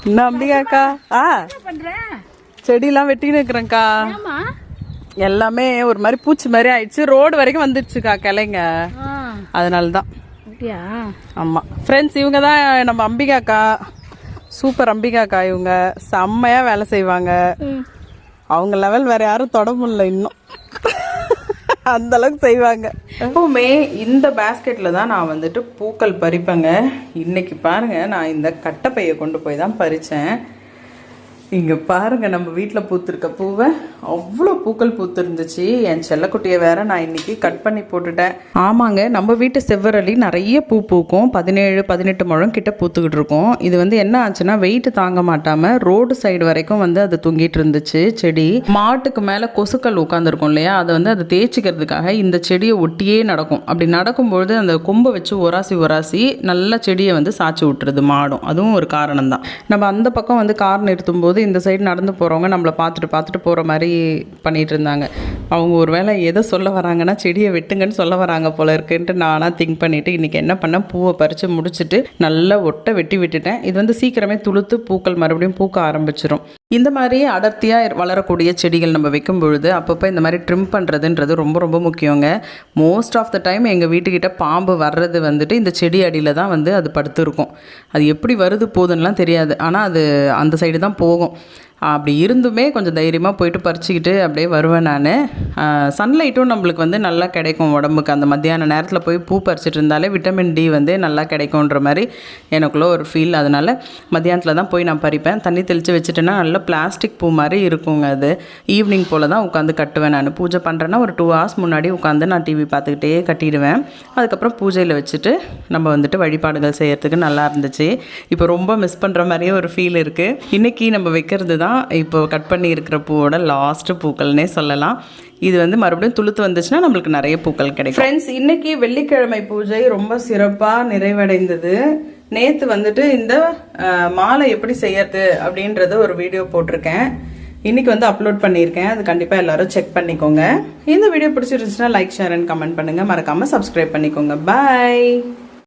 என்ன அம்பிகாக்கா? செடியெல்லாம் வெட்டின்னு இருக்கிறேன்க்கா. எல்லாமே ஒரு மாதிரி பூச்சி மாதிரி ஆயிடுச்சு. ரோடு வரைக்கும் வந்துடுச்சுக்கா கிளைங்க. அதனாலதான். ஆமா ஃப்ரெண்ட்ஸ், இவங்க தான் நம்ம அம்பிகாக்கா. சூப்பர் அம்பிகாக்கா. இவங்க செம்மையா வேலை செய்வாங்க. அவங்க லெவல் வேற யாரும் தொட முடியல இன்னும். அந்த அளவுக்கு செய்வாங்க. எப்பவுமே இந்த பேஸ்கெட்ல தான் நான் வந்துட்டு பூக்கள் பறிப்பேங்க. இன்னைக்கு பாருங்க, நான் இந்த கட்டைப்பையை கொண்டு போய் தான் பறிச்சேன். இங்க பாருங்க, நம்ம வீட்டுல பூத்திருக்க பூவை அவ்வளோ பூக்கள் பூத்திருந்துச்சு. என் செல்லக்குட்டியை வேற நான் இன்னைக்கு கட் பண்ணி போட்டுட்டேன். ஆமாங்க, நம்ம வீட்டு செவ்வரளி நிறைய பூ பூக்கும். 17-18 முழம் கிட்ட பூத்துக்கிட்டு இருக்கும். இது வந்து என்ன ஆச்சுன்னா, வெயிட் தாங்க மாட்டாம ரோடு சைடு வரைக்கும் வந்து அது தொங்கிட்டு இருந்துச்சு செடி. மாட்டுக்கு மேல கொசுக்கள் உட்காந்துருக்கும் இல்லையா, அதை வந்து அதை தேய்ச்சிக்கிறதுக்காக இந்த செடியை ஒட்டியே நடக்கும். அப்படி நடக்கும்பொழுது அந்த கொம்பை வச்சு உராசி நல்ல செடியை வந்து சாய்ச்சி விட்டுருது மாடும். அதுவும் ஒரு காரணம் தான். நம்ம அந்த பக்கம் வந்து கார் நிறுத்தும் போது இந்த சைடு நடந்து போகிறவங்க நம்மளை பார்த்துட்டு போகிற மாதிரி பண்ணிகிட்டு இருந்தாங்க. அவங்க ஒரு வேளை எதை சொல்ல வராங்கன்னா, செடியை வெட்டுங்கன்னு சொல்ல வராங்க போல இருக்குன்ட்டு நானாக திங்க் பண்ணிவிட்டு இன்றைக்கி என்ன பண்ணேன், பூவை பறித்து முடிச்சுட்டு நல்லா ஒட்டை வெட்டி விட்டுட்டேன். இது வந்து சீக்கிரமே துளுத்து பூக்கள் மறுபடியும் பூக்க ஆரம்பிச்சிடும். இந்த மாதிரி அடர்த்தியாக வளரக்கூடிய செடிகள் நம்ம வைக்கும் பொழுது அப்பப்போ இந்த மாதிரி ட்ரிம் பண்ணுறதுன்றது ரொம்ப ரொம்ப முக்கியங்க. மோஸ்ட் ஆஃப் த டைம் எங்கள் வீட்டுக்கிட்ட பாம்பு வர்றது வந்துட்டு இந்த செடி அடியில் தான் வந்து அது படுத்துருக்கும். அது எப்படி வருது போகுதுன்னெலாம் தெரியாது, ஆனால் அது அந்த சைடு தான் போகும். அப்படி இருந்துமே கொஞ்சம் தைரியமாக போயிட்டு பறிச்சுக்கிட்டு அப்படியே வருவேன் நான். சன்லைட்டும் நம்மளுக்கு வந்து நல்லா கிடைக்கும் உடம்புக்கு. அந்த மத்தியான நேரத்தில் போய் பூ பறிச்சிட்டு இருந்தாலே விட்டமின் டி வந்து நல்லா கிடைக்குன்ற மாதிரி எனக்குள்ளே ஒரு ஃபீல். அதனால் மத்தியானத்தில் தான் போய் நான் பறிப்பேன். தண்ணி தெளித்து வச்சுட்டேன்னா நல்லா பிளாஸ்டிக் பூ மாதிரி இருக்குங்க. அது ஈவினிங் போல் தான் உட்காந்து கட்டுவேன் நான். பூஜை பண்ணுறேன்னா ஒரு 2 hours முன்னாடி உட்காந்து நான் டிவி பார்த்துக்கிட்டே கட்டிடுவேன். அதுக்கப்புறம் பூஜையில் வச்சுட்டு நம்ம வந்துட்டு வழிபாடுகள் செய்கிறதுக்கு நல்லா இருந்துச்சு. இப்போ ரொம்ப மிஸ் பண்ணுற மாதிரியே ஒரு ஃபீல் இருக்குது. இன்றைக்கி நம்ம வைக்கிறது தான் இப்போ கட் பண்ணி இருக்கிற பூவோட லாஸ்ட் பூக்கள்னே சொல்லலாம். இது வந்து மறுபடியும் துளுத்து வந்துச்சுன்னா நம்மளுக்கு நிறைய பூக்கள் கிடைக்கும். ஃப்ரெண்ட்ஸ், இன்னைக்கு வெள்ளிக்கிழமை பூஜை ரொம்ப சிறப்பாக நிறைவடைந்தது. நேற்று வந்துட்டு இந்த மாலை எப்படி செய்யறது அப்படின்றத ஒரு வீடியோ போட்டிருக்கேன். இன்னைக்கு வந்து அப்லோட் பண்ணியிருக்கேன். அது கண்டிப்பாக எல்லாரும் செக் பண்ணிக்கோங்க. இந்த வீடியோ பிடிச்சிருந்துச்சுன்னா லைக், ஷேர் அண்ட் கமெண்ட் பண்ணுங்க. மறக்காம சப்ஸ்கிரைப் பண்ணிக்கோங்க. பாய்.